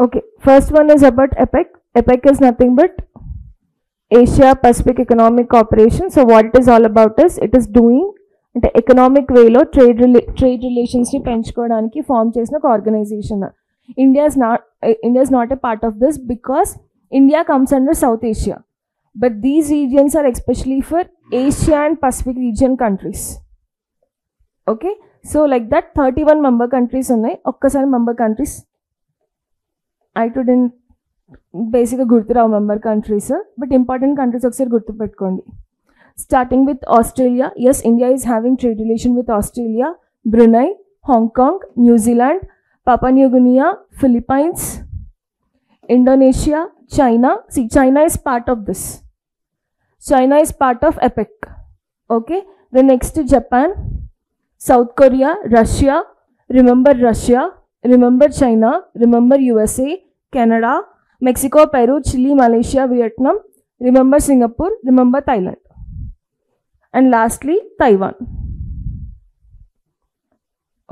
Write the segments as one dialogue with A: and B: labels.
A: Okay, first one is about APEC. APEC is nothing but Asia Pacific Economic Cooperation. So what it is all about is, it is doing అంటే economic వేలో trade రిలేషన్స్ని పెంచుకోవడానికి form చేసిన ఒక organisation. India is not a part of this because India comes under South Asia, but these regions are especially for Asia and Pacific region countries. Okay, so like that 31 member countries ఉన్నాయి. ఒక్కసారి member countries I బేసిక్గా గుర్తురావు member countries, but important countries ఒకసారి గుర్తుపెట్టుకోండి. Starting with Australia, yes, India is having trade relation with Australia, Brunei, Hong Kong, New Zealand, Papua New Guinea, Philippines, Indonesia, China. See, China is part of this. China is part of APEC. Okay, the next Japan, South Korea, Russia. Remember Russia, remember China, remember USA, Canada, Mexico, Peru, Chile, Malaysia, Vietnam. Remember Singapore, remember Thailand. And lastly, Taiwan.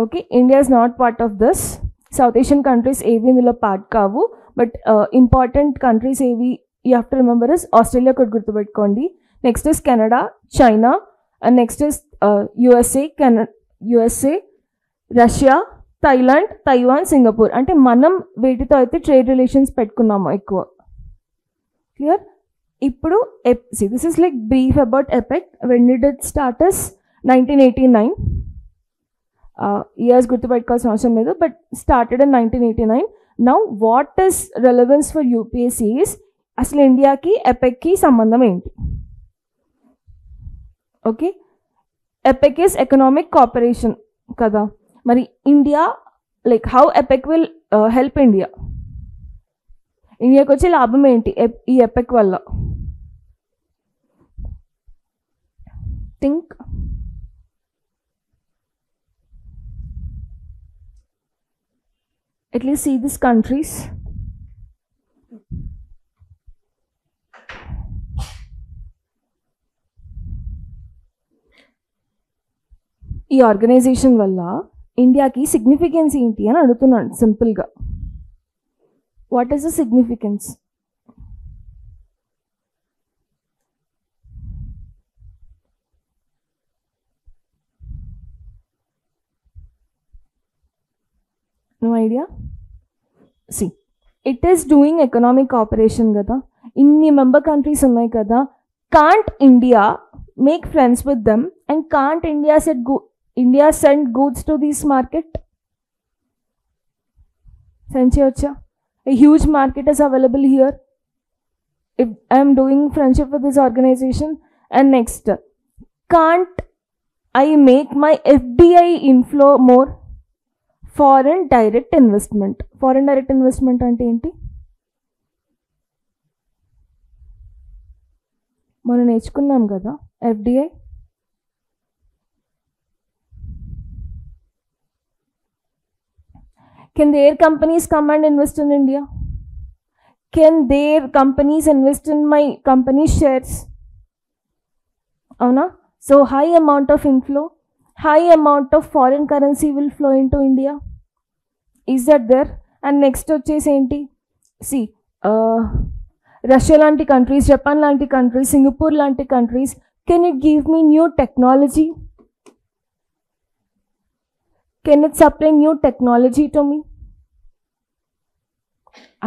A: Okay, India is not part of this. South Asian countries AV in the part kavu, but important countries AV you have to remember is Australia could gurtu pettukondi. Next is Canada, China, and next is USA, Russia, Thailand, Taiwan, Singapore. Ante manam veetito aithe trade relations pettukunnamo ekkuva. Clear? ఇప్పుడు see, this is like brief about APEC. When did it start? Is 1989. Years గుర్తుపెట్టుకోవాల్సిన అవసరం లేదు, but started in 1989. Now what is relevance for UPSC is, అసలు ఇండియాకి APECకి సంబంధం ఏంటి? Okay, APEC is economic cooperation కదా. మరి India like how APEC will help India? ఇండియాకి వచ్చే లాభం ఏంటి ఈ APEC వల్ల? Think. At least see these countries. ఈ ఆర్గనైజేషన్ వల్ల ఇండియాకి సిగ్నిఫికెన్స్ ఏంటి అని అడుగుతున్నాను సింపుల్గా. What is the significance? No idea? See, it is doing economic cooperation kada. Inni member countries unnai kada. Can't India make friends with them, and can't India send goods to this market? Sense yocha? A huge market is available here if I am doing friendship with this organization. And next, can't I make my FDI inflow more? Foreign direct investment. Foreign direct investment అంటే ఏంటి? మనం నేర్చుకున్నాం కదా FDI. Can their companies come and invest in India? Can their companies invest in my company's shares? Avuna? So high amount of inflow, high amount of foreign currency will flow into India. Is that there? And next వచ్చేసి ఏంటి? See, Russia లాంటి countries, Japan లాంటి countries, Singapore లాంటి countries, can it give me new technology? Can it supply new technology to me?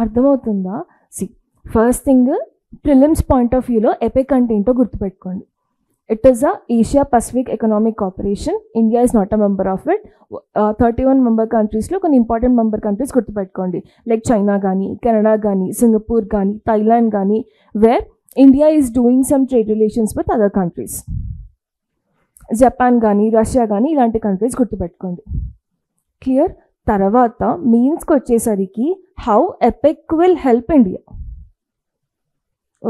A: అర్థమవుతుందా? See, first thing prelims point of వ్యూలో APEC అంటే ఏంటో గుర్తుపెట్టుకోండి. It is a Asia Pacific Economic Cooperation. India is not a member of it. 31 member countries lo కొన్ని important member countries గుర్తుపెట్టుకోండి, like China కానీ, Canada కానీ, Singapore కానీ, Thailand కానీ, where India is doing some trade relations with other countries. Japan కానీ, Russia కానీ, ఇలాంటి countries గుర్తుపెట్టుకోండి. క్లియర్? తర్వాత మీన్స్కి వచ్చేసరికి how APEC will help India.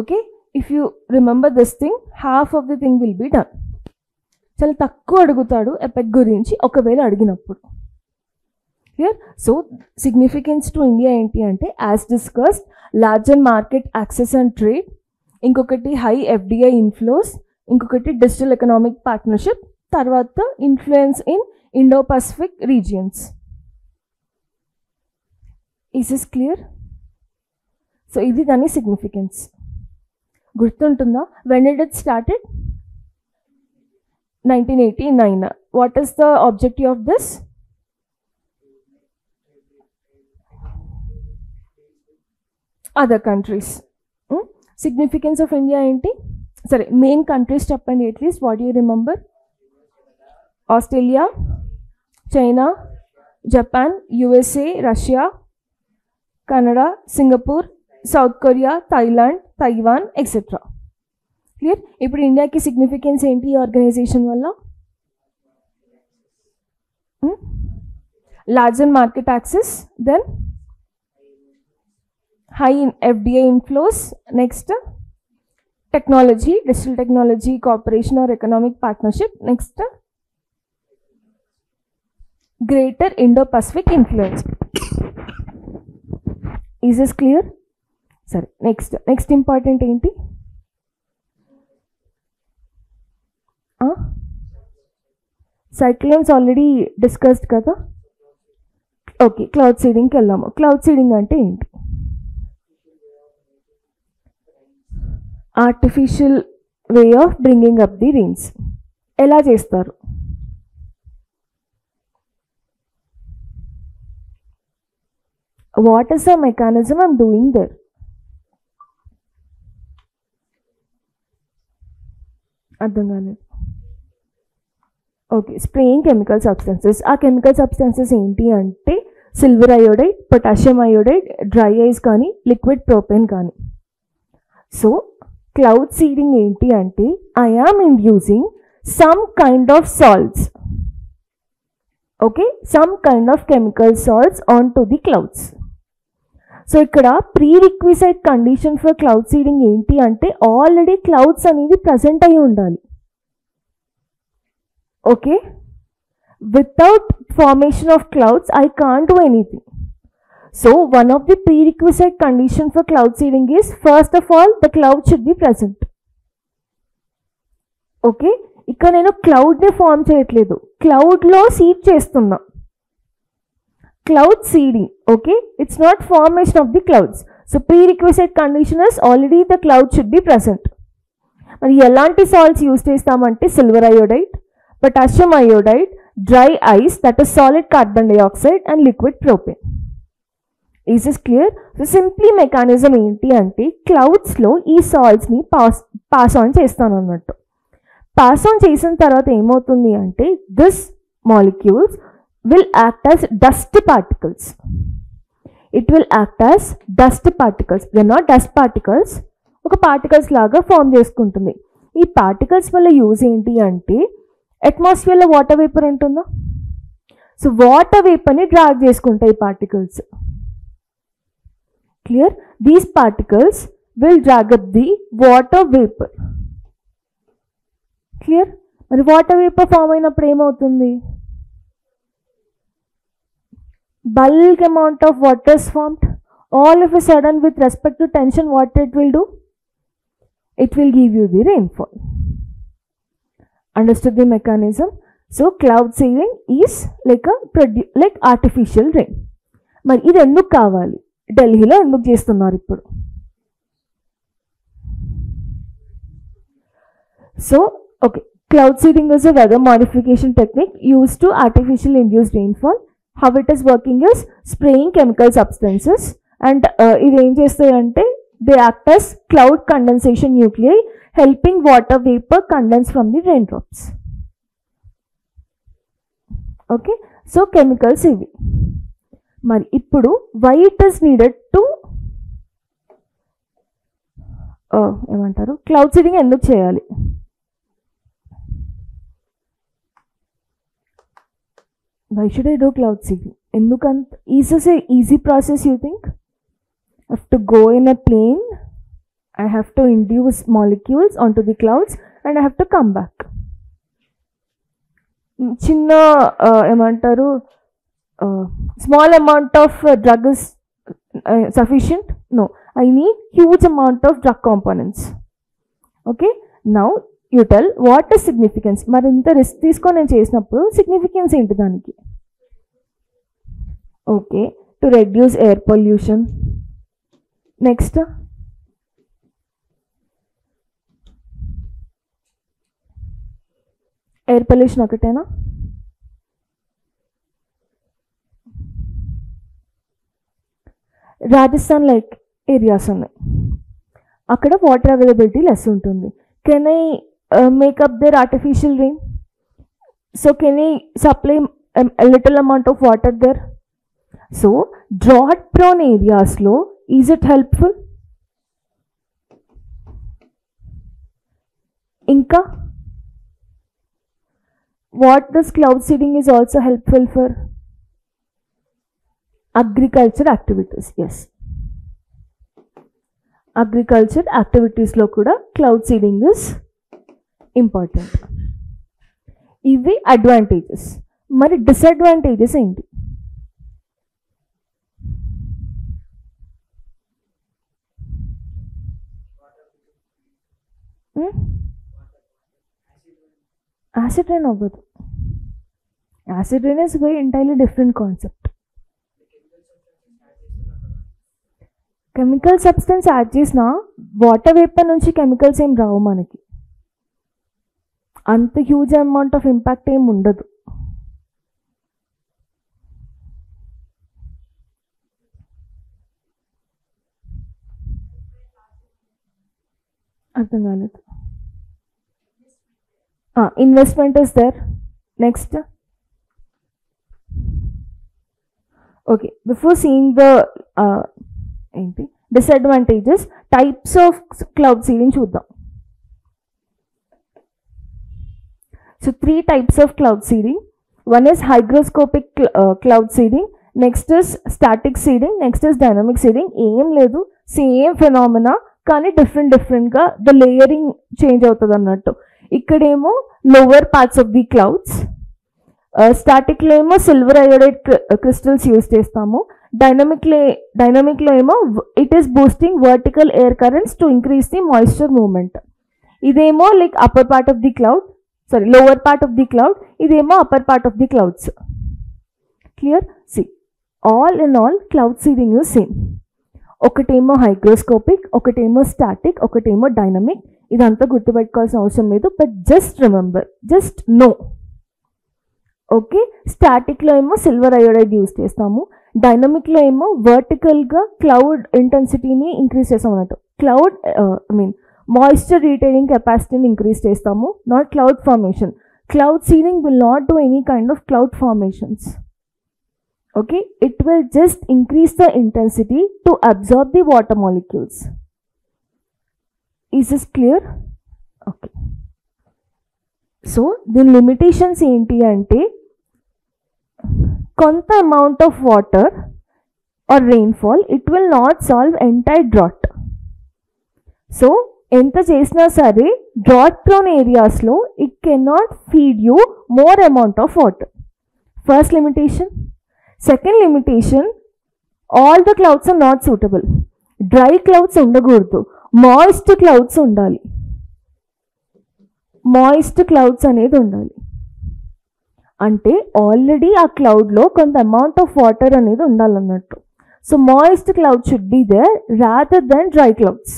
A: Okay, if you remember this thing, half of the thing will be done. చాలా తక్కువ అడుగుతాడు ఎపెక్ గురించి ఒకవేళ అడిగినప్పుడు. Clear? So significance to India ఏంటి అంటే, as discussed, larger market access and trade, ఇంకొకటి హై FDI ఇన్ఫ్లోస్, ఇంకొకటి డిజిటల్ ఎకనామిక్ పార్ట్నర్షిప్, తర్వాత influence in Indo Pacific regions. Is this clear? So ఇది దాని సిగ్నిఫికెన్స్. గుర్తుంటుందా? When did it started? 1989. What is the objective of this? Other countries. Significance of India ఏంటి? సరే, main countries చెప్పండి at least. What you remember? Australia, China, Japan, USA, Russia, Canada, Singapore, South Korea, Thailand, Taiwan etcetera. Clear? ఇప్పుడు ఇండియాకి significance ఏంటి ఈ organisation వల్ల? Larger market access, then high in FDI inflows, next technology, digital technology cooperation or economic partnership, next greater Indo-Pacific influence. Is this clear? Sorry, next important enti? Cyclones already discussed kada. Okay, cloud seeding ki veldamo. Cloud seeding ante enti? Artificial way of bringing up the rains. ఎలా చేస్తారు? What is the mechanism I'm doing there? అర్థం కాలేదు. Okay, spraying chemical substances. ఆ chemical substances ఏంటి అంటే silver iodide, potassium iodide, dry ice కానీ, liquid propane కానీ. So cloud seeding ఏంటి అంటే I am inducing some kind of salts, okay, some kind of chemical salts on to the clouds. So ఇక్కడ prerequisite condition for cloud seeding ఏంటి అంటే already clouds అనేది present అయి ఉండాలి. Okay, without formation of clouds I can't do anything. So one of the prerequisite condition for cloud seeding is, first of all, the cloud should be present. Okay, ఇక్కడ నేను క్లౌడ్ని form చేయట్లేదు, క్లౌడ్లో seed చేస్తున్నా. Cloud seeding, okay, it's not formation of the clouds. So prerequisite condition is already the cloud should be present. మరి ఎలాంటి salts use చేస్తామంటే silver iodide, potassium iodide, dry ice that is solid carbon dioxide and liquid propane. Is this clear? So simply mechanism ఏంటి అంటే క్లౌడ్స్లో ఈ సాల్ట్స్ని pass on చేస్తాను అన్నట్టు. Pass on చేసిన తర్వాత ఏమవుతుంది అంటే this molecules will act as dust particles. It will act as dust particles. They not dust particles, ఒక పార్టికల్స్ లాగా ఫామ్ చేసుకుంటుంది. ఈ పార్టికల్స్ వల్ల యూజ్ ఏంటి అంటే అట్మాస్ఫియర్లో వాటర్ వేపర్ ఉంటుందా, సో వాటర్ వేపర్ని డ్రాగ్ చేసుకుంటాయి particles. Clear? These particles will drag up the water vapor. Clear? మరి వాటర్ వేపర్ ఫామ్ అయినప్పుడు ఏమవుతుంది? Bulk amount of water is formed. All of a sudden with respect to tension what it will do? It will give you the rainfall. Understood the mechanism? So cloud seeding is like artificial rain. మరి ఇది ఎందుకు కావాలి? ఢిల్లీలో ఎందుకు చేస్తున్నారు ఇప్పుడు? So okay, cloud seeding is a weather modification technique used to artificial induced rainfall. How it is working is spraying chemical substances and ఇది ఏం చేస్తాయంటే they act as cloud condensation nuclei helping water vapor condense from the raindrops. Okay, so chemicals ఇవి. మరి ఇప్పుడు why it is needed to ఏమంటారు cloud seeding ఎందుకు చేయాలి? Why should I do cloud seeding? ఎందుకంత is this a easy process you think? I have to go in a plane, I have to induce molecules onto the clouds and I have to come back. చిన్న ఏమంటారు small amount of drug is sufficient? No, I need huge amount of drug components. Okay, now you tell what is significance. మరి ఇంత risk తీసుకొని నేను చేసినప్పుడు significance ఏంటి దానికి? Okay, to reduce air pollution, next air pollution ఒకటేనా? Rajasthan like areas ఉన్నాయి, అక్కడ వాటర్ అవైలబిలిటీ లెస్ ఉంటుంది. Can I make up there artificial rain? So can I supply a little amount of water there? So drought prone areas lo, is it helpful? Inka, what does cloud seeding is also helpful for? Agriculture activities. Yes, agriculture activities lo kuda cloud seeding is important. ఇవి advantages. మరి disadvantages ఏంటి? Acid rain అవ్వదు. Acid rain is very entirely different concept. Chemical substance add చేసిన water vapour నుంచి chemicals ఏం రావు మనకి, అంత huge amount of impact ఏం ఉండదు. అర్థం కాలేదు. Investment is there. Next, okay, before seeing the ఏంటి disadvantages, types of cloud seeding చూద్దాం. So 3 types of cloud seeding. One is hygroscopic cloud seeding, next is static seeding, next is dynamic seeding. Em ledu, same phenomena కానీ డిఫరెంట్గా the layering change అవుతుంది అన్నట్టు. ఇక్కడేమో lower parts of the clouds, స్టాటిక్లో ఏమో silver iodide crystals use చేస్తాము. డైనమిక్లో ఏమో it is boosting vertical air currents to increase the moisture movement. ఇదేమో like upper part of the cloud, sorry lower part of the cloud, ఇదేమో upper part of the clouds. Clear? See, all in all cloud seeding is same. ఒకటేమో hygroscopic, ఒకటేమో static, ఒకటేమో dynamic. ఇదంతా గుర్తుపెట్టుకోవాల్సిన అవసరం లేదు, but just remember, just know. Okay, స్టాటిక్లో ఏమో సిల్వర్ అయోడైడ్ యూజ్ చేస్తాము, డైనమిక్లో ఏమో వర్టికల్గా క్లౌడ్ ఇంటెన్సిటీని ఇంక్రీజ్ చేస్తాం అన్నట్టు. క్లౌడ్ మాయిశ్చర్ రీటైనింగ్ కెపాసిటీని ఇంక్రీజ్ చేస్తాము, not cloud formation. Cloud seeding will not do any kind of cloud formations. Okay, it will just increase the intensity to absorb the water molecules. Is this clear? Okay. So the limitations enti ante konta amount of water or rainfall, it will not solve entire drought. So enta chesina sare drought prone areas lo it cannot feed you more amount of water. First limitation. Second limitation, all the clouds are not suitable. Dry clouds ఉండకూడదు, moist clouds ఉండాలి. Moist clouds అనేది ఉండాలి అంటే already ఆ క్లౌడ్లో కొంత amount of water అనేది ఉండాలన్నట్టు. So moist cloud should be there rather then dry clouds.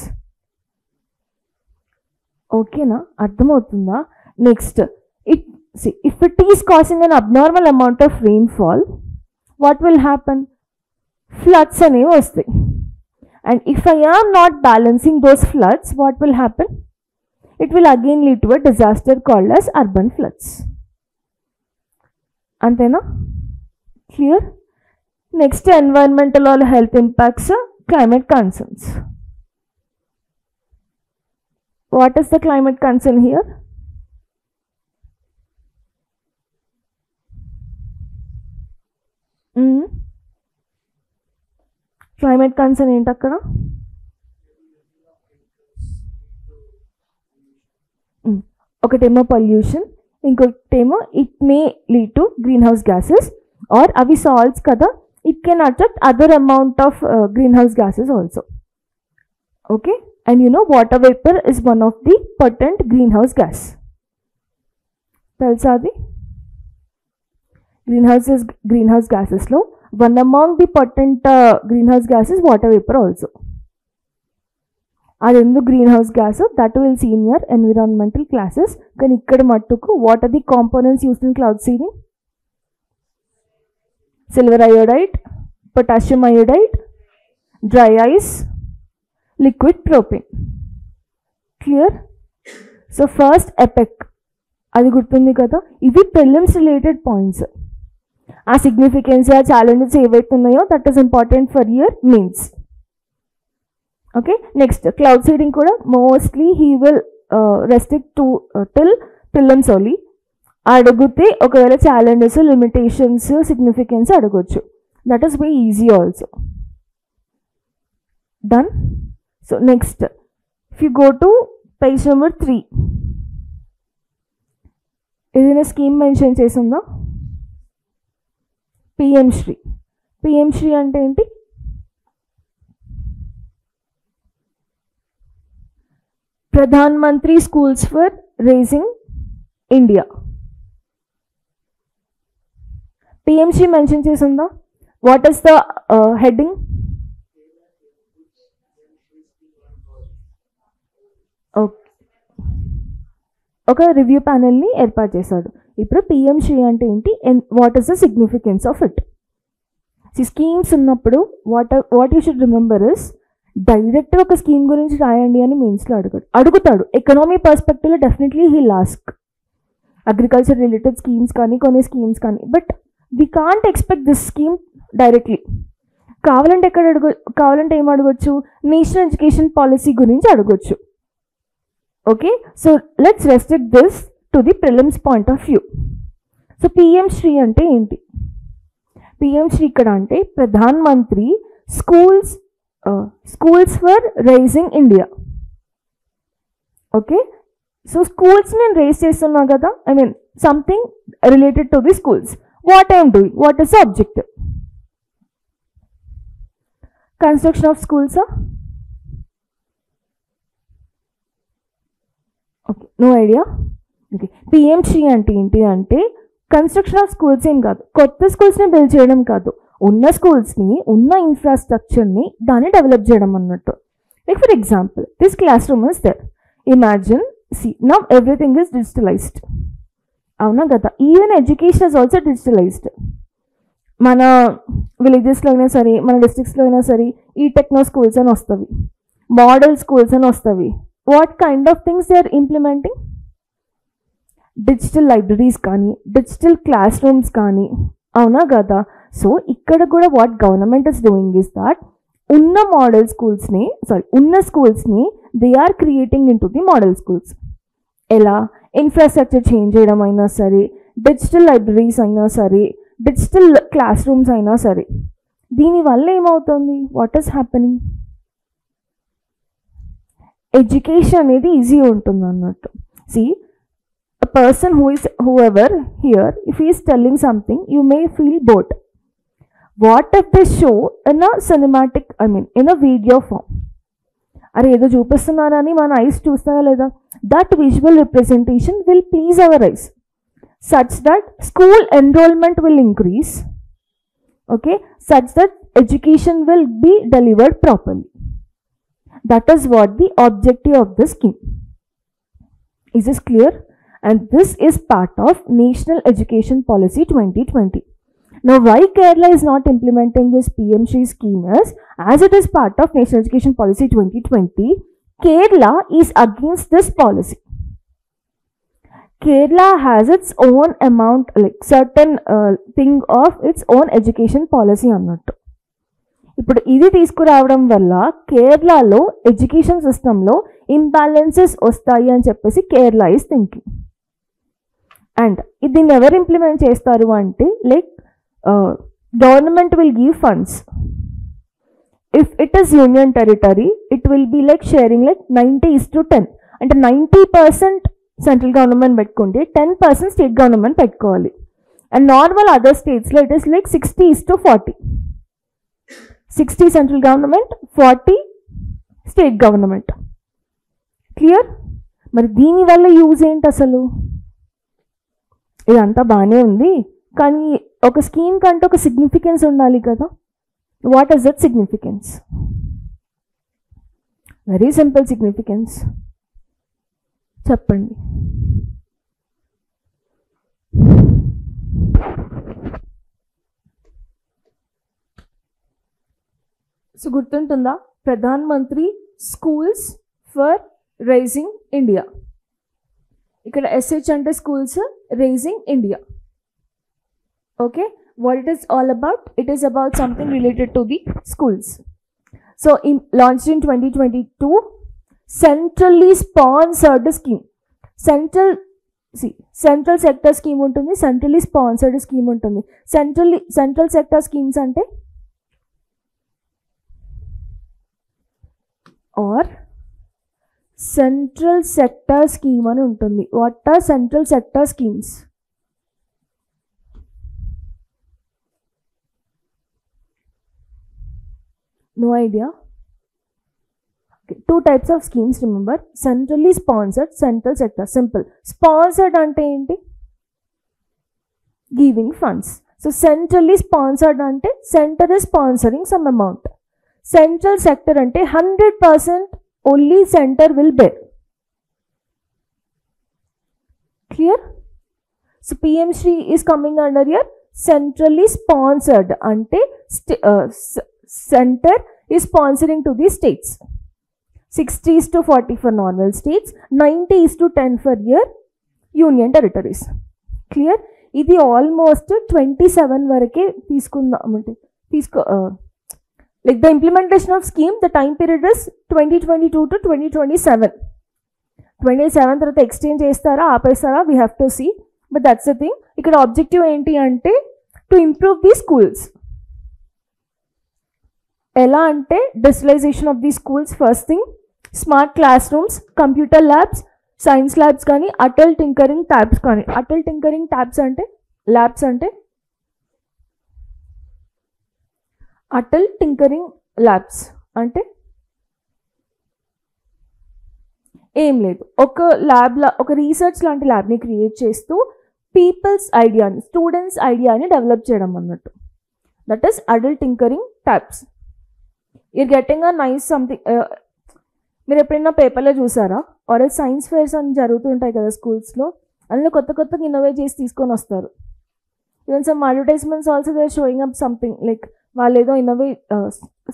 A: ఓకేనా, అర్థమవుతుందా? Next, if it is causing an abnormal amount of rainfall, what will happen? Floods అనేవి వస్తాయి. And if I am not balancing those floods, what will happen? It will again lead to a disaster called as urban floods. Antena? Clear? Next, environmental or health impacts, climate concerns. What is the climate concern here? Climate concern ఏంటి అక్కడ? ఒకటేమో pollution, ఇంకొకటేమో it may lead to green house gases, or అవి salts కదా, it can attract other amount of green house gases also. Okay, and you know water vapour is one of the potent green house gas. తెలుసా అది? greenhouse gases lo one among the potent greenhouse gas is water vapor also. అది ఎందుకు green house gas that will see in your environmental classes. కానీ ఇక్కడ మట్టుకు what are the components used in cloud seeding? Silver iodide, potassium iodide, dry ice, liquid propane. Clear? So first APEC అది గుర్తుంది కదా. ఇవి prelims related points. ఆ significance, ఆ challenges ఏవైతే ఉన్నాయో that is important for your means. Okay, next cloud seeding కూడా mostly he will restrict to till prelims only. అడిగితే ఒకవేళ ఛాలెంజెస్, లిమిటేషన్స్, సిగ్నిఫికెన్స్ అడగొచ్చు. That is very easy also. Done. So next if you go to page number 3, ఏదైనా scheme mention చేసిందా? PM Shri. PM Shri అంటే ఏంటి? Pradhan Mantri schools for raising India. PM Shri mention చేసిందా? What is the heading? Okay, ఒక review ప్యానెల్ని ఏర్పాటు చేశాడు. ఇప్పుడు పిఎం శ్రీ అంటే ఏంటి, what is the significance of it? Schemes ఉన్నప్పుడు what you should remember is, డైరెక్ట్గా ఒక స్కీమ్ గురించి రాయండి అని మెయిన్స్లో అడుగుతాడు. ఎకనామీ పర్స్పెక్టివ్లో definitely he will ask agriculture related schemes కానీ కొన్ని స్కీమ్స్ కానీ, but we can't expect this scheme directly. కావాలంటే ఏం అడగొచ్చు? నేషనల్ ఎడ్యుకేషన్ పాలసీ గురించి అడగొచ్చు. Okay, so let's restrict this to the prelims point of view. So PM Shri అంటే ఏంటి? పిఎం శ్రీ ఇక్కడ అంటే Pradhan Mantri schools for rising India. Okay, so schools నేను రేస్ చేస్తున్నా కదా, I mean something related to the schools. What I'm doing, what is the objective? Construction of స్కూల్సా? Okay, no idea. Okay, PM Shri అంటే ఏంటి అంటే కన్స్ట్రక్షన్ ఆఫ్ స్కూల్స్ ఏం కాదు, కొత్త స్కూల్స్ని బిల్డ్ చేయడం కాదు, ఉన్న స్కూల్స్ని, ఉన్న ఇన్ఫ్రాస్ట్రక్చర్ని దాన్ని డెవలప్ చేయడం అన్నట్టు. Like for example, this classroom is there. Imagine, see now everything is digitalised. అవునా కదా? Even education is also digitalised. మన విలేజెస్లో అయినా సరే, మన డిస్ట్రిక్ట్స్లో అయినా సరే ఈ టెక్నో స్కూల్స్ అని వస్తుంది, మోడల్ స్కూల్స్ అని వస్తుంది. What kind of things they are implementing? Digital libraries కానీ, డిజిటల్ క్లాస్ రూమ్స్ కానీ. అవునా కదా? సో ఇక్కడ కూడా what government is doing is that ఉన్న స్కూల్స్ని they are creating into the model schools. ఎలా? ఇన్ఫ్రాస్ట్రక్చర్ చేంజ్ చేయడం అయినా సరే, డిజిటల్ లైబ్రరీస్ అయినా సరే, డిజిటల్ క్లాస్ రూమ్స్ అయినా సరే. దీనివల్ల ఏమవుతుంది? What is happening? ఎడ్యుకేషన్ అనేది ఈజీ ఉంటుంది అన్నట్టు. See, a person whoever here, if he is telling something, you may feel bored. What if they show in a cinematic, I mean in a video form? అరే ఏదో చూపిస్తున్నారని మన eyes చూస్తారా లేదా? That visual representation will please our eyes such that school enrolment will increase. Okay, such that education will be delivered properly. That is what the objective of the scheme. Is this clear? And this is part of National Education Policy 2020. Now, why Kerala is not implementing this PM Shri scheme is, as it is part of National Education Policy 2020, Kerala is against this policy. Kerala has its own amount, like certain thing of its own education policy అన్నట్టు. ఇప్పుడు ఇది తీసుకురావడం వల్ల కేరళలో education సిస్టంలో imbalances వస్తాయి అని చెప్పేసి కేరళ ఈస్ థింకింగ్. అండ్ దీన్ని ఎవరు ఇంప్లిమెంట్ చేస్తారు అంటే, like government will give funds. If it is union territory, it will be like sharing like 90:10. అంటే 90% సెంట్రల్ గవర్నమెంట్ పెట్టుకుంటే 10% స్టేట్ గవర్నమెంట్ పెట్టుకోవాలి. అండ్ నార్మల్ అదర్ స్టేట్స్లో it is like 60:40. 60 central government, 40 state government. Clear? మరి దీనివల్ల use ఏంటి అసలు? ఇదంతా బాగానే ఉంది, కానీ ఒక స్కీమ్ కంటే ఒక సిగ్నిఫికెన్స్ ఉండాలి కదా. What is that significance? Very simple significance చెప్పండి. సో గుర్తుంటుందా, Pradhan Mantri schools for rising India. ఇక్కడ SH అంటే schools, rising India. Okay, what it is all about? It is about something related to the schools. So launched in 2022, centrally sponsored scheme. Central sector scheme ఉంటుంది, centrally sponsored scheme ఉంటుంది. Central sector schemes అంటే or central sector scheme అని ఉంటుంది. What are central sector schemes? No idea? Okay. Two types of schemes, remember. Centrally sponsored, central sector. Simple. Sponsored ante enti? Giving funds. So centrally sponsored ante center is sponsoring some amount. Central sector ante 100% only center will bear. Clear? So PM Shri is coming under here. Centrally sponsored ante center is sponsoring to the states. 60:40 for normal states, 90:10 for your union territories. Clear? ఇది almost 27 వరకే తీసుకుందామంటే like the implementation of scheme, the time period is 2022 to 2027. 27 తర్వాత extend చేస్తారా ఆపేస్తారా, we have to see, but that's the thing. ఇక్కడ objective ఏంటి అంటే to improve the schools. ఎలా అంటే digitalisation of the schools, first thing smart classrooms, computer labs, science labs కానీ, Atal tinkering tabs కానీ. అటల్ టింకరింగ్ ట్యాబ్స్ అంటే ల్యాబ్స్ అంటే Atal tinkering labs అంటే ఏం లేదు, ఒక ల్యాబ్లా ఒక రీసెర్చ్ లాంటి ల్యాబ్ని క్రియేట్ చేస్తూ పీపుల్స్ ఐడియాని, స్టూడెంట్స్ ఐడియాని డెవలప్ చేయడం అన్నట్టు. That is adult tinkering tabs. You're getting a nice something. మీరు ఎప్పుడైనా పేపర్లో చూసారా, ఆర్ సైన్స్ ఫేర్స్ అని జరుగుతుంటాయి కదా స్కూల్స్లో, అందులో కొత్త కొత్తగా ఇన్నోవేట్ చేసి తీసుకొని వస్తారు. Even some advertisements also they are showing up something like వాళ్ళు ఏదో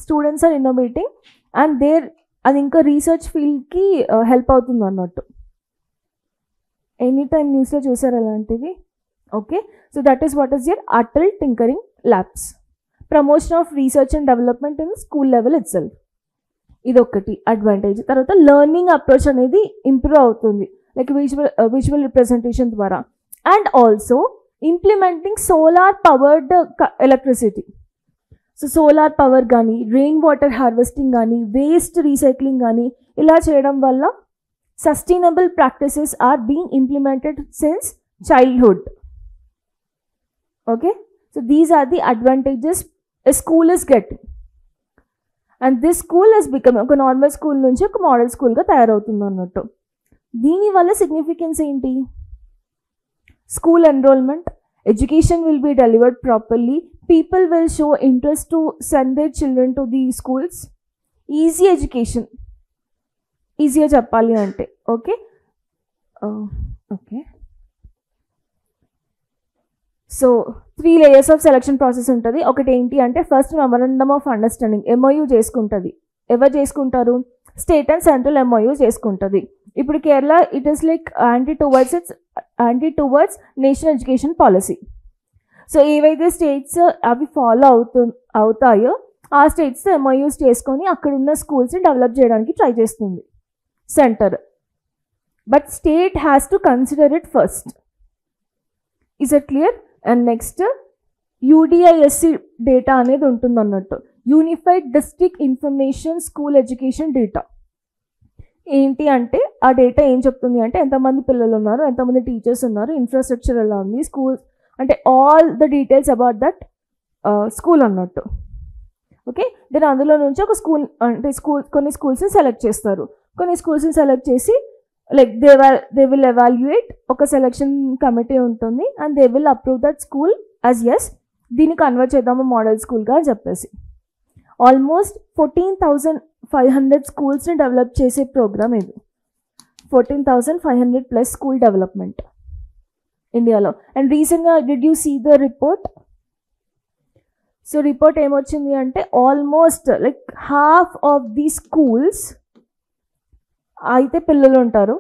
A: స్టూడెంట్స్ ఆర్ ఇన్నోవేటింగ్ అండ్ అది ఇంకా రీసెర్చ్ ఫీల్డ్కి హెల్ప్ అవుతుంది అన్నట్టు. ఎనీ టైమ్ న్యూస్లో చూసారు అలాంటివి. Okay, so that is what is your Atal tinkering labs. Promotion of research and development in school level itself, ఇదొకటి అడ్వాంటేజ్. తర్వాత లెర్నింగ్ అప్రోచ్ అనేది ఇంప్రూవ్ అవుతుంది లైక్ విజువల్ రిప్రజెంటేషన్ ద్వారా. And also implementing solar powered electricity. So solar power కానీ, rain water harvesting కానీ, waste recycling కానీ ఇలా చేయడం వల్ల sustainable practices are being implemented since childhood. Okay, so these are the advantages a school is getting, and this school has become ఒక normal school నుంచి ఒక model స్కూల్గా తయారవుతుంది అన్నట్టు. దీనివల్ల సిగ్నిఫికెన్స్ ఏంటి? School enrolment, education will be delivered properly, people will show interest to send their children to the schools, easy education. ఈజీగా చెప్పాలి అంటే okay okay. So 3 layers of selection process ఉంటుంది. ఒకటి ఏంటి అంటే first memorandum of understanding, MOU చేసుకుంటుంది. ఎవరు చేసుకుంటారు? స్టేట్ అండ్ సెంట్రల్ MOU చేసుకుంటుంది. ఇప్పుడు Kerala it is like anti towards national education policy. So ఏవైతే స్టేట్స్ అవి ఫాలో అవుతాయో ఆ స్టేట్స్ MOUs చేసుకొని అక్కడున్న స్కూల్స్ని డెవలప్ చేయడానికి ట్రై చేస్తుంది centre. But state has to consider it first. Is it clear? And next UDISC data అనేది ఉంటుంది అన్నట్టు, unified district information school education data. ఏంటి అంటే ఆ డేటా ఏం చెప్తుంది అంటే ఎంతమంది పిల్లలు ఉన్నారు, ఎంతమంది టీచర్స్ ఉన్నారు, ఇన్ఫ్రాస్ట్రక్చర్ ఎలా ఉంది, స్కూల్ అంటే all the details about that school అన్నట్టు. ఓకే, దెన్ అందులో నుంచి ఒక స్కూల్ అంటే కొన్ని స్కూల్స్ని సెలెక్ట్ చేస్తారు. కొన్ని స్కూల్స్ని సెలెక్ట్ చేసి లైక్ దే విల్ ఎవాల్యుయేట్, ఒక సెలెక్షన్ కమిటీ ఉంటుంది and they will approve that school as ఎస్ దీన్ని కన్వర్ట్ చేద్దాము మోడల్ స్కూల్గా అని చెప్పేసి. ఆల్మోస్ట్ 14,500 స్కూల్స్ని డెవలప్ చేసే ప్రోగ్రామ్ ఇది. 14,500 ప్లస్ స్కూల్ డెవలప్మెంట్ ఇండియాలో. అండ్ రీసెంట్గా did you see the report? So report ఏమొచ్చింది అంటే almost like half of the schools అయితే పిల్లలు ఉంటారు,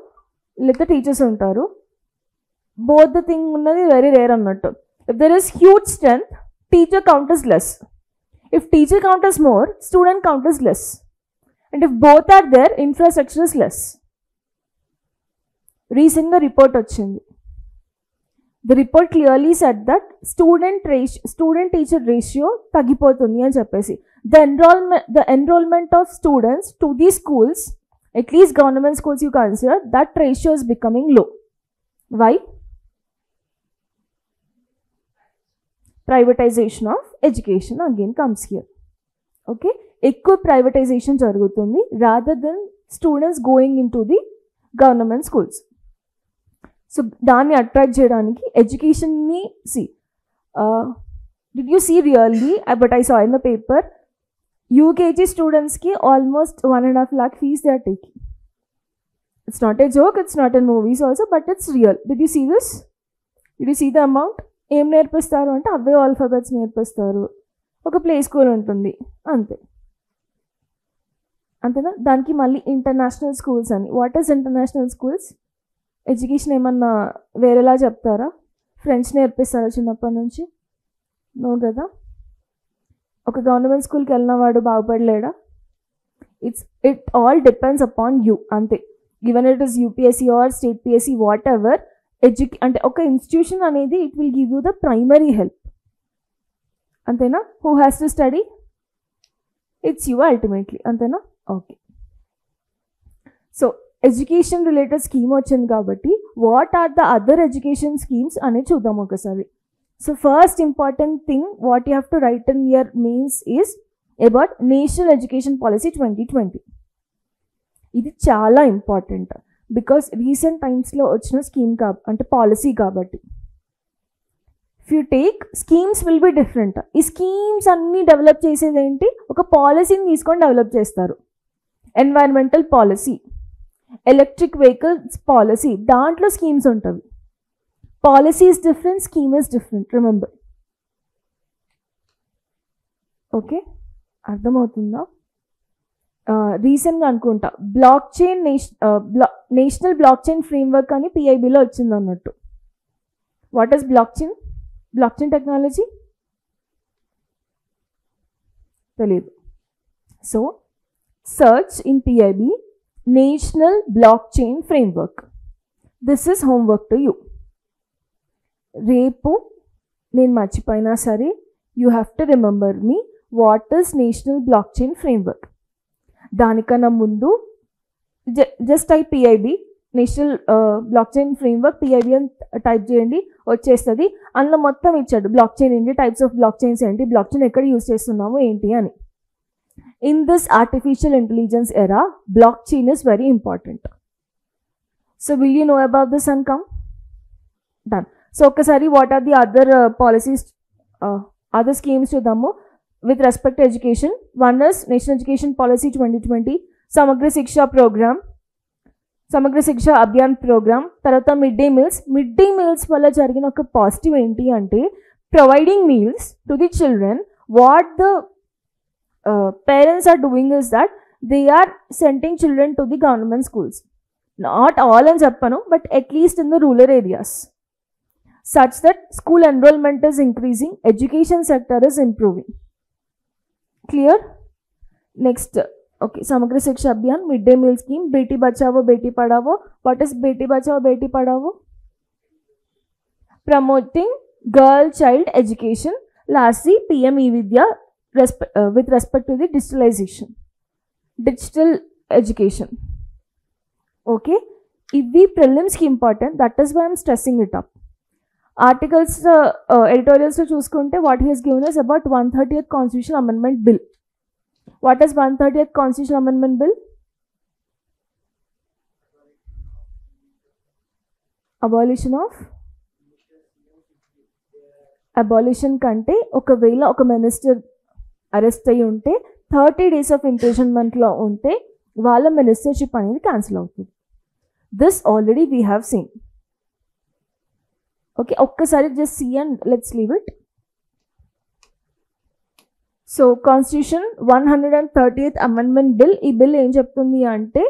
A: లేకపోతే టీచర్స్ ఉంటారు. బోత్ ద థింగ్ ఉన్నది వెరీ రేర్ అన్నట్టు. If there is huge strength, teacher count is less. If teacher count is more, student count is less. And if both are there, infrastructure is less. రీసెంట్గా report వచ్చింది. The report clearly set that student teacher ratio తగ్గిపోతుంది అని చెప్పేసి. The enrolment of students to the schools, at least government schools you consider, that ratio is becoming low. Why? Privatisation of education again comes here. Okay, ఎక్కువ privatisation జరుగుతుంది rather than students going into the government schools. So దాన్ని attract చేయడానికి ఎడ్యుకేషన్ని did you see really, but I saw in the paper, UKG స్టూడెంట్స్కి almost 1.5 lakh fees they are taking. It's not a joke, it's not in movies also, but it's real. Did you see this? Did you see the amount? ఏం నేర్పిస్తారు అంటే అవే alphabets నేర్పిస్తారు, ఒక play school ఉంటుంది అంతే. అంతేనా? దానికి మళ్ళీ ఇంటర్నేషనల్ స్కూల్స్ అని. What is international schools? Education ఏమన్నా వేరేలా చెప్తారా? ఫ్రెంచ్ నేర్పిస్తారా చిన్నప్పటి నుంచి? నో కదా. ఒక గవర్నమెంట్ స్కూల్కి వెళ్ళిన వాడు బాగుపడలేడా? It all depends upon you అంతే. Even it is UPSC or state PSC, whatever, అంటే ఒక ఇన్స్టిట్యూషన్ అనేది it will give you the primary help. అంతేనా? Who has to study? It's you ultimately. అంతేనా? Okay. So education related scheme వచ్చింది కాబట్టి what are the other education schemes అనేది చూద్దాం ఒకసారి. So first important thing what you have to write in your mains is about national education policy 2020. ఇది చాలా important because recent టైమ్స్లో వచ్చిన scheme అంటే పాలసీ కాబట్టి. If you take schemes will be different. ఈ స్కీమ్స్ అన్నీ డెవలప్ చేసేది ఏంటి? ఒక పాలసీని తీసుకొని డెవలప్ చేస్తారు. Environmental policy, electric vehicles policy, దాంట్లో స్కీమ్స్ ఉంటుంది. Policy is different, scheme is different, remember. Okay, అర్థమవుతుందా? రీసెంట్గా అనుకుంటా నేషనల్ బ్లాక్ చైన్ ఫ్రేమ్వర్క్ అని పిఐబిలో వచ్చింది అన్నట్టు. What is blockchain technology? తెలీదు. So search in PIB National Blockchain Framework. This is homework to you. రేపు నేను మర్చిపోయినా సరే you have to remember me what is National Blockchain Framework. దానికన్నా ముందు just type PIB national blockchain framework PIB అని type చేయండి, వచ్చేస్తుంది. అందులో మొత్తం ఇచ్చాడు బ్లాక్ చైన్ ఏంటి, టైప్స్ ఆఫ్ బ్లాక్ చైన్స్ ఏంటి, బ్లాక్ చైన్ ఎక్కడ యూజ్ చేస్తున్నాము ఏంటి అని. In this artificial intelligence era, blockchain is very important. So will you know about this and come? Done. So okasari what are the other policies, other schemes chudamu with respect to education. One is National Education Policy 2020, Samagra Shiksha Program, Samagra Shiksha Abhiyan Program, tarata midday meals valla jarigina oka positive enti ante providing meals to the children. What the parents are doing is that they are sending children to the government schools. Not all in Japan, but at least in the rural areas, such that school enrollment is increasing, education sector is improving. Clear? Next, okay, Samagra Shiksha Abhiyan, midday meal scheme, Beti Bachao Beti Padhao. What is Beti Bachao Beti Padhao? Promoting girl child education. Lastly, PM E-Vidya with respect to the digital education. Okay, ఇవి ప్రిలిమ్స్కి important, that is why I'm stressing it up. Articles ఎడిటోరియల్స్లో చూసుకుంటే what he has given us about 130th Constitutional Amendment Bill. What is 130th Constitutional Amendment Bill? Abolition కంటే ఒకవేళ ఒక minister arrest అయ్యి ఉంటే 30 days of ఇంప్రిజన్మెంట్లో ఉంటే వాళ్ళ మినిస్టర్షిప్ అనేది క్యాన్సిల్ అవుతుంది. This already we have seen. Okay, ఒక్కసారి just see and let's leave it. So constitution 130th amendment bill, ఈ బిల్ ఏం చెప్తుంది అంటే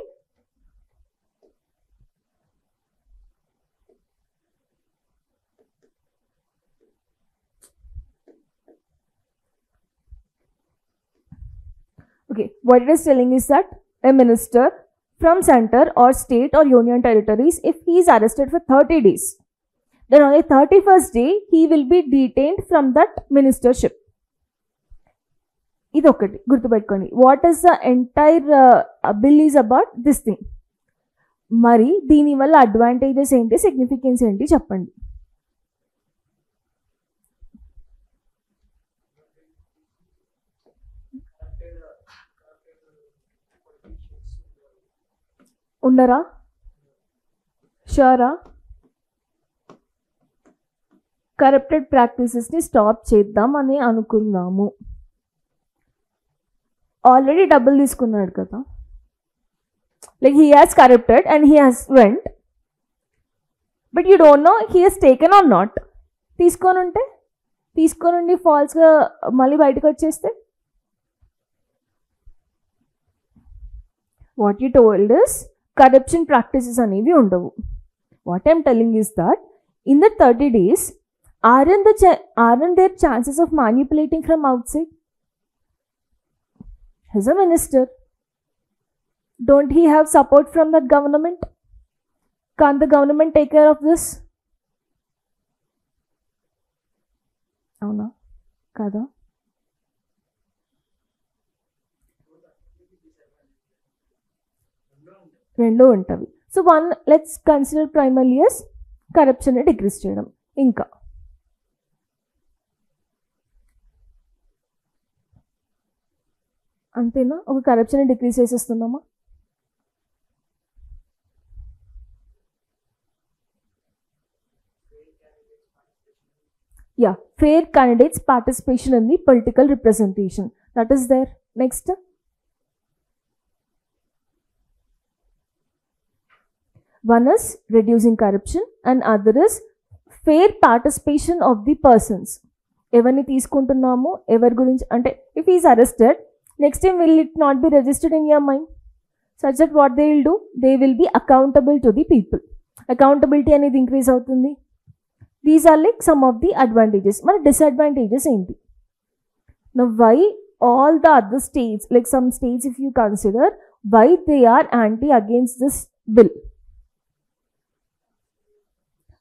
A: okay, what it is telling is that a minister from center or state or union territories, if he is arrested for 30 days, then on the 31st day he will be detained from that ministership. ఇది ఒకటి గుర్తుపెట్టుకోండి. What is the entire bill is about this thing. మరి దీనివల్ల advantages ఏంటి, significance ఏంటి చెప్పండి. ఉండరా? షూరా? Corrupted ప్రాక్టీసెస్ని stop చేద్దాం అని అనుకుందాము. ఆల్రెడీ డబ్బులు తీసుకున్నాడు కదా, like he has corrupted and he has went, but you don't know he has taken or not. తీసుకొని ఫాల్స్గా మళ్ళీ బయటకు వచ్చేస్తే what you told is corruption practices అనేవి ఉండవు. What I'm telling is that in the 30 days aren't there chances of manipulating from outside? He's a minister. Don't he have support from that government? Can't the government take care of this? అవునా కదా? రెండు ఉంటవి. So let's consider primary as corruption decrease చేయడం. ఇంకా అంతేనా? ఒక corruption decrease చేసేస్తున్నామా? Yeah, fair candidates participation in the political representation, that is there. Next, one is reducing corruption and other is fair participation of the persons. ఎవరిని తీసుకుంటున్నాము, ఎవరి గురించి అంటే if he is arrested, next time will it not be registered in your mind such that what they will do, they will be accountable to the people. Accountability అనేది increase అవుతుంది. These are like some of the advantages. మరి disadvantages ఏంటి? Now why all the other states, like some states if you consider, why they are anti against this bill?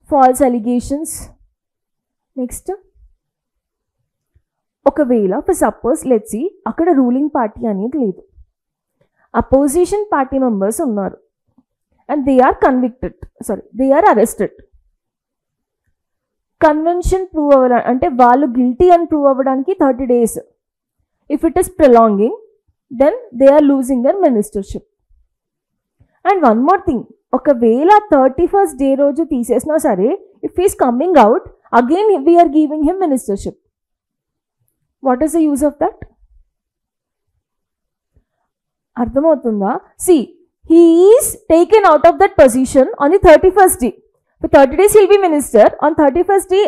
A: False allegations. Next, ఒకవేళ for suppose let's see అక్కడ ruling party అనేది లేదు, opposition party members ఉన్నారు and they are arrested. Convention prove అవ్వడానికి అంటే వాళ్ళు guilty అని prove అవ్వడానికి 30 days. If it is prolonging then they are losing their ministership. And one more thing, ఒకవేళ 31st day రోజు తీసేసినా సరే, if he's coming out again we're giving him ministership. What is the use of that? అర్థమవుతుందా? C, he is taken out of that position on the 31st day. For 30 days he'll be minister, on 31st day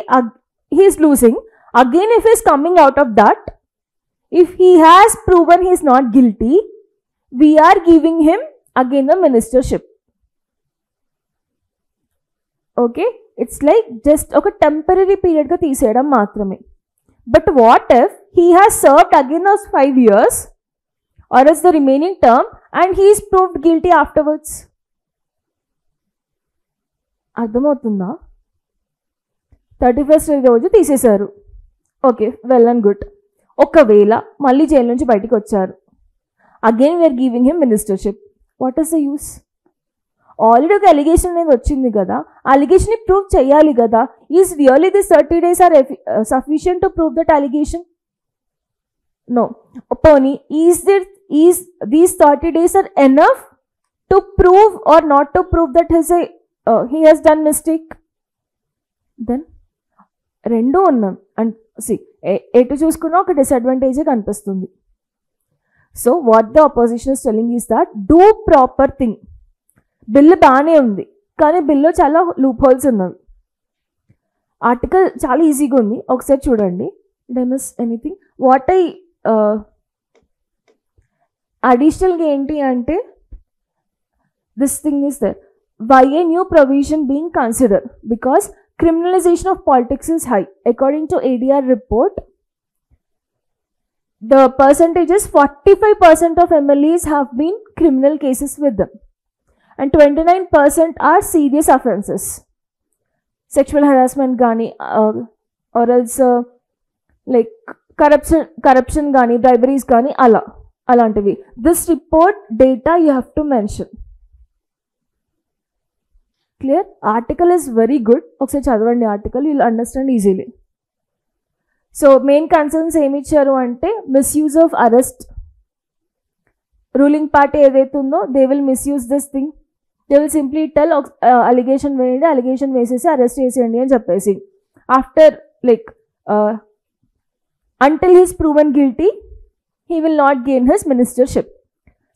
A: he is losing. Again if he is coming out of that, if he has proven he is not guilty, we are giving him again the ministership. Okay, it's like just oka temporary period ga teeseyadam maatrame. But what if he has served again those 5 years or as the remaining term and he is proved guilty afterwards? అర్థమవుతుందా? 31st రోజు తీసేశారు, okay, well and good. ఒకవేళ మళ్ళీ jail నుంచి బయటికి వచ్చారు, again we're giving him ministership. What is the use? Already ఒక allegation అనేది వచ్చింది కదా, ఆ అలిగేషన్ని ప్రూవ్ చేయాలి కదా. Is really this 30 days are sufficient to prove that allegation? No. పోనీ is these 30 days are enough to prove or not to prove that he has done mistake? Then రెండు ఉన్నాం అండ్ సి ఎటు చూసుకున్నా ఒక డిసడ్వాంటేజే కనిపిస్తుంది. So what the opposition is telling is that do proper thing. Bill బాగానే ఉంది కానీ బిల్లో చాలా లూప్ హోల్స్ ఉన్నవి. ఆర్టికల్ చాలా ఈజీగా ఉంది, ఒకసారి చూడండి. డెమస్ ఎనీథింగ్ వాట్ ఐ అడిషనల్గా ఏంటి అంటే this thing is there. Why a new provision being consider? Because criminalization of politics is high. According to ADR report, the percentage is 45% of MLAs have been criminal cases with them and 29% are serious offenses. Sexual harassment gani or else like corruption gani, briberies gani, alantivi. This report data you have to mention. Clear? Article is very good. ఒకసారి చదవండి article, you'll understand easily. So main concerns ఏమి ఇచ్చారు అంటే misuse of arrest. Ruling party ఏదైతే ఉందో they will misuse this thing. They will simply tell allegation వేయండి, allegation వేసేసి arrest చేసేయండి అని చెప్పేసి. After like until he is proven guilty he will not gain his ministership.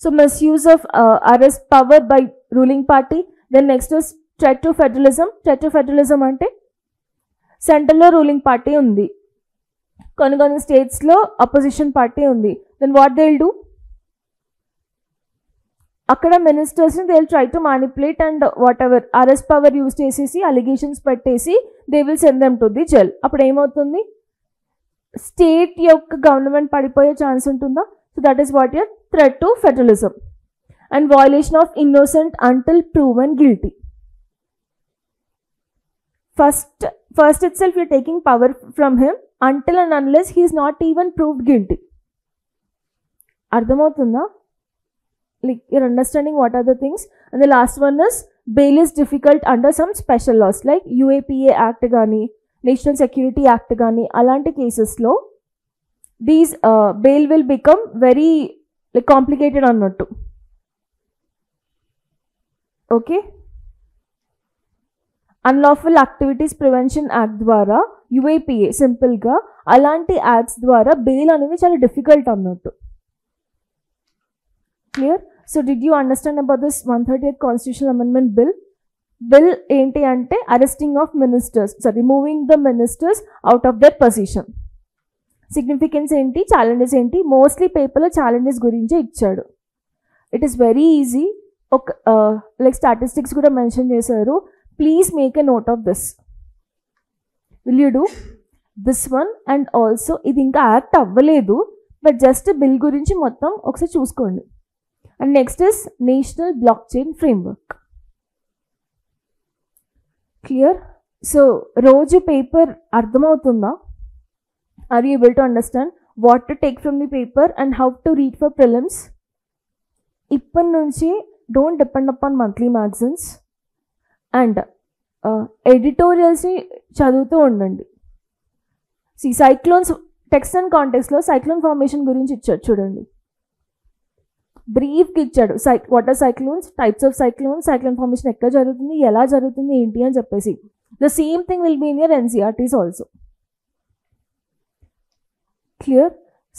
A: So misuse of arrest power by ruling party. Then next is threat to federalism. Threat to federalism అంటే సెంట్రల్లో ruling party ఉంది, కొన్ని స్టేట్స్లో opposition party ఉంది. Then what they will do? అక్కడ మినిస్టర్స్ని they will try to manipulate and whatever arrest power use చేసేసి allegations పెట్టేసి they will send them to the jail. అప్పుడు ఏమవుతుంది? స్టేట్ యొక్క గవర్నమెంట్ పడిపోయే ఛాన్స్ ఉంటుందా? So that is what your threat to federalism and violation of innocent until proven guilty. First itself you're taking power from him until and unless he is not even proved guilty. Ardhamautunda? Like you're understanding what are the things. And the last one is bail is difficult under some special laws like UAPA Act gani, National Security Act gani, alanti cases lo these bail will become very like complicated annattu. Okay. Unlawful activities prevention act ద్వారా UAPA సింపుల్గా అలాంటి acts ద్వారా bail అనేది చాలా difficult అన్నట్టు. Clear? So did you understand about this 138th constitutional amendment bill ఏంటి అంటే arresting of ministers, removing the ministers out of their position. Significance ఏంటి, ఛాలెంజెస్ ఏంటి? మోస్ట్లీ పేపర్లో ఛాలెంజెస్ గురించే ఇచ్చాడు. It is very easy. ఒక లైక్ స్టాటిస్టిక్స్ కూడా mention చేశారు. Please make a note of this. Will you do this one? And also ఇది ఇంకా యాక్ట్ అవ్వలేదు బట్ జస్ట్ బిల్ గురించి మొత్తం ఒకసారి చూసుకోండి. And next is national blockchain framework. Clear? So రోజు పేపర్ అర్థమవుతుందా? Are you able to understand what to take from the paper and how to read for prelims? ఇప్పటి నుంచి don't depend upon monthly magazines and ఎడిటోరియల్స్ని చదువుతూ ఉండండి. Cyclones text and కాంటెక్స్లో cyclone formation గురించి ఇచ్చాడు చూడండి, బ్రీఫ్గా ఇచ్చాడు. What are cyclones, types of cyclones, cyclone formation ఎక్కడ జరుగుతుంది, ఎలా జరుగుతుంది, ఏంటి అని చెప్పేసి. The same thing will be in your NCERTs also. Clear?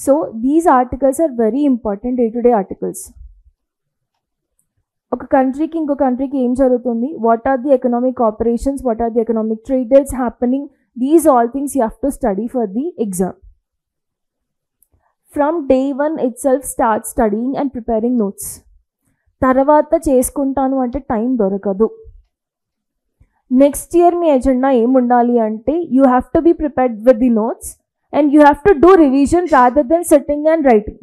A: So these articles are very important day to day articles. ఒక కంట్రీకి ఇంకో కంట్రీకి ఏం జరుగుతుంది, what are the economic operations, what are the economic trade deals happening, these all things you have to study for the exam. From day 1 itself start studying and preparing notes. తర్వాత చేసుకుంటాను అంటే time దొరకదు. Next year మీ agenda ఏముండాలి అంటే you have to be prepared with the notes and you have to do revision rather than sitting and writing.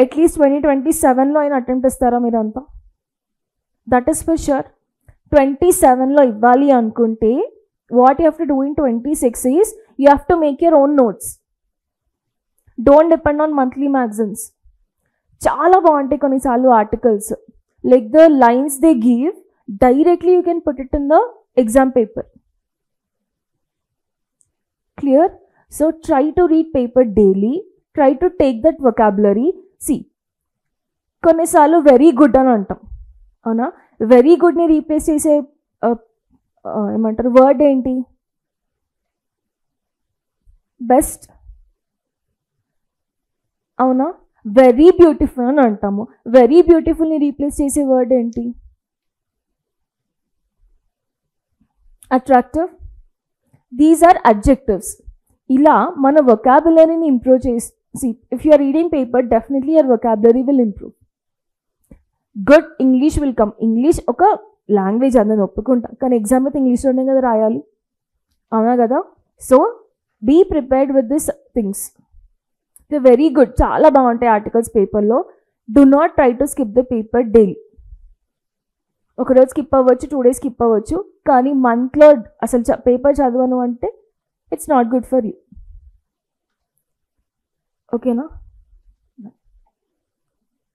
A: At least 2027లో అయినా attempt ఇస్తారా మీరంతా? That is for sure. 27లో ఇవ్వాలి అనుకుంటే what you have to do in 26 is you have to make your own notes. Don't depend on monthly magazines. చాలా బాగుంటాయి కొన్నిసార్లు articles, like the lines they give directly you can put it in the exam paper. Clear? So try to read paper daily, try to take that vocabulary. కొన్నిసార్లు very good అని అంటాం, అవునా? Very గుడ్ని replace చేసే ఏమంటారు word ఏంటి? Best. అవునా? Very beautiful అని అంటాము. వెరీ బ్యూటిఫుల్ని రీప్లేస్ చేసే వర్డ్ ఏంటి? అట్రాక్టివ్. These are adjectives. ఇలా మన వొకాబులరీని ఇంప్రూవ్ చేసి, if you are reading paper definitely your vocabulary will improve. Good English will come. English ఒక లాంగ్వేజ్ అందరిని ఒప్పుకుంటాం, కానీ ఎగ్జామ్ అయితే ఇంగ్లీష్లోనే కదా రాయాలి, అవునా కదా? So be prepared with this things. Very good, చాలా బాగుంటాయి ఆర్టికల్స్ పేపర్లో. Do not try to skip the paper daily. ఒకరోజు స్కిప్ అవ్వచ్చు, 2 days స్కిప్ అవ్వచ్చు, కానీ మంత్లో అసలు పేపర్ చదవను అంటే it's not good for you. ఓకేనా?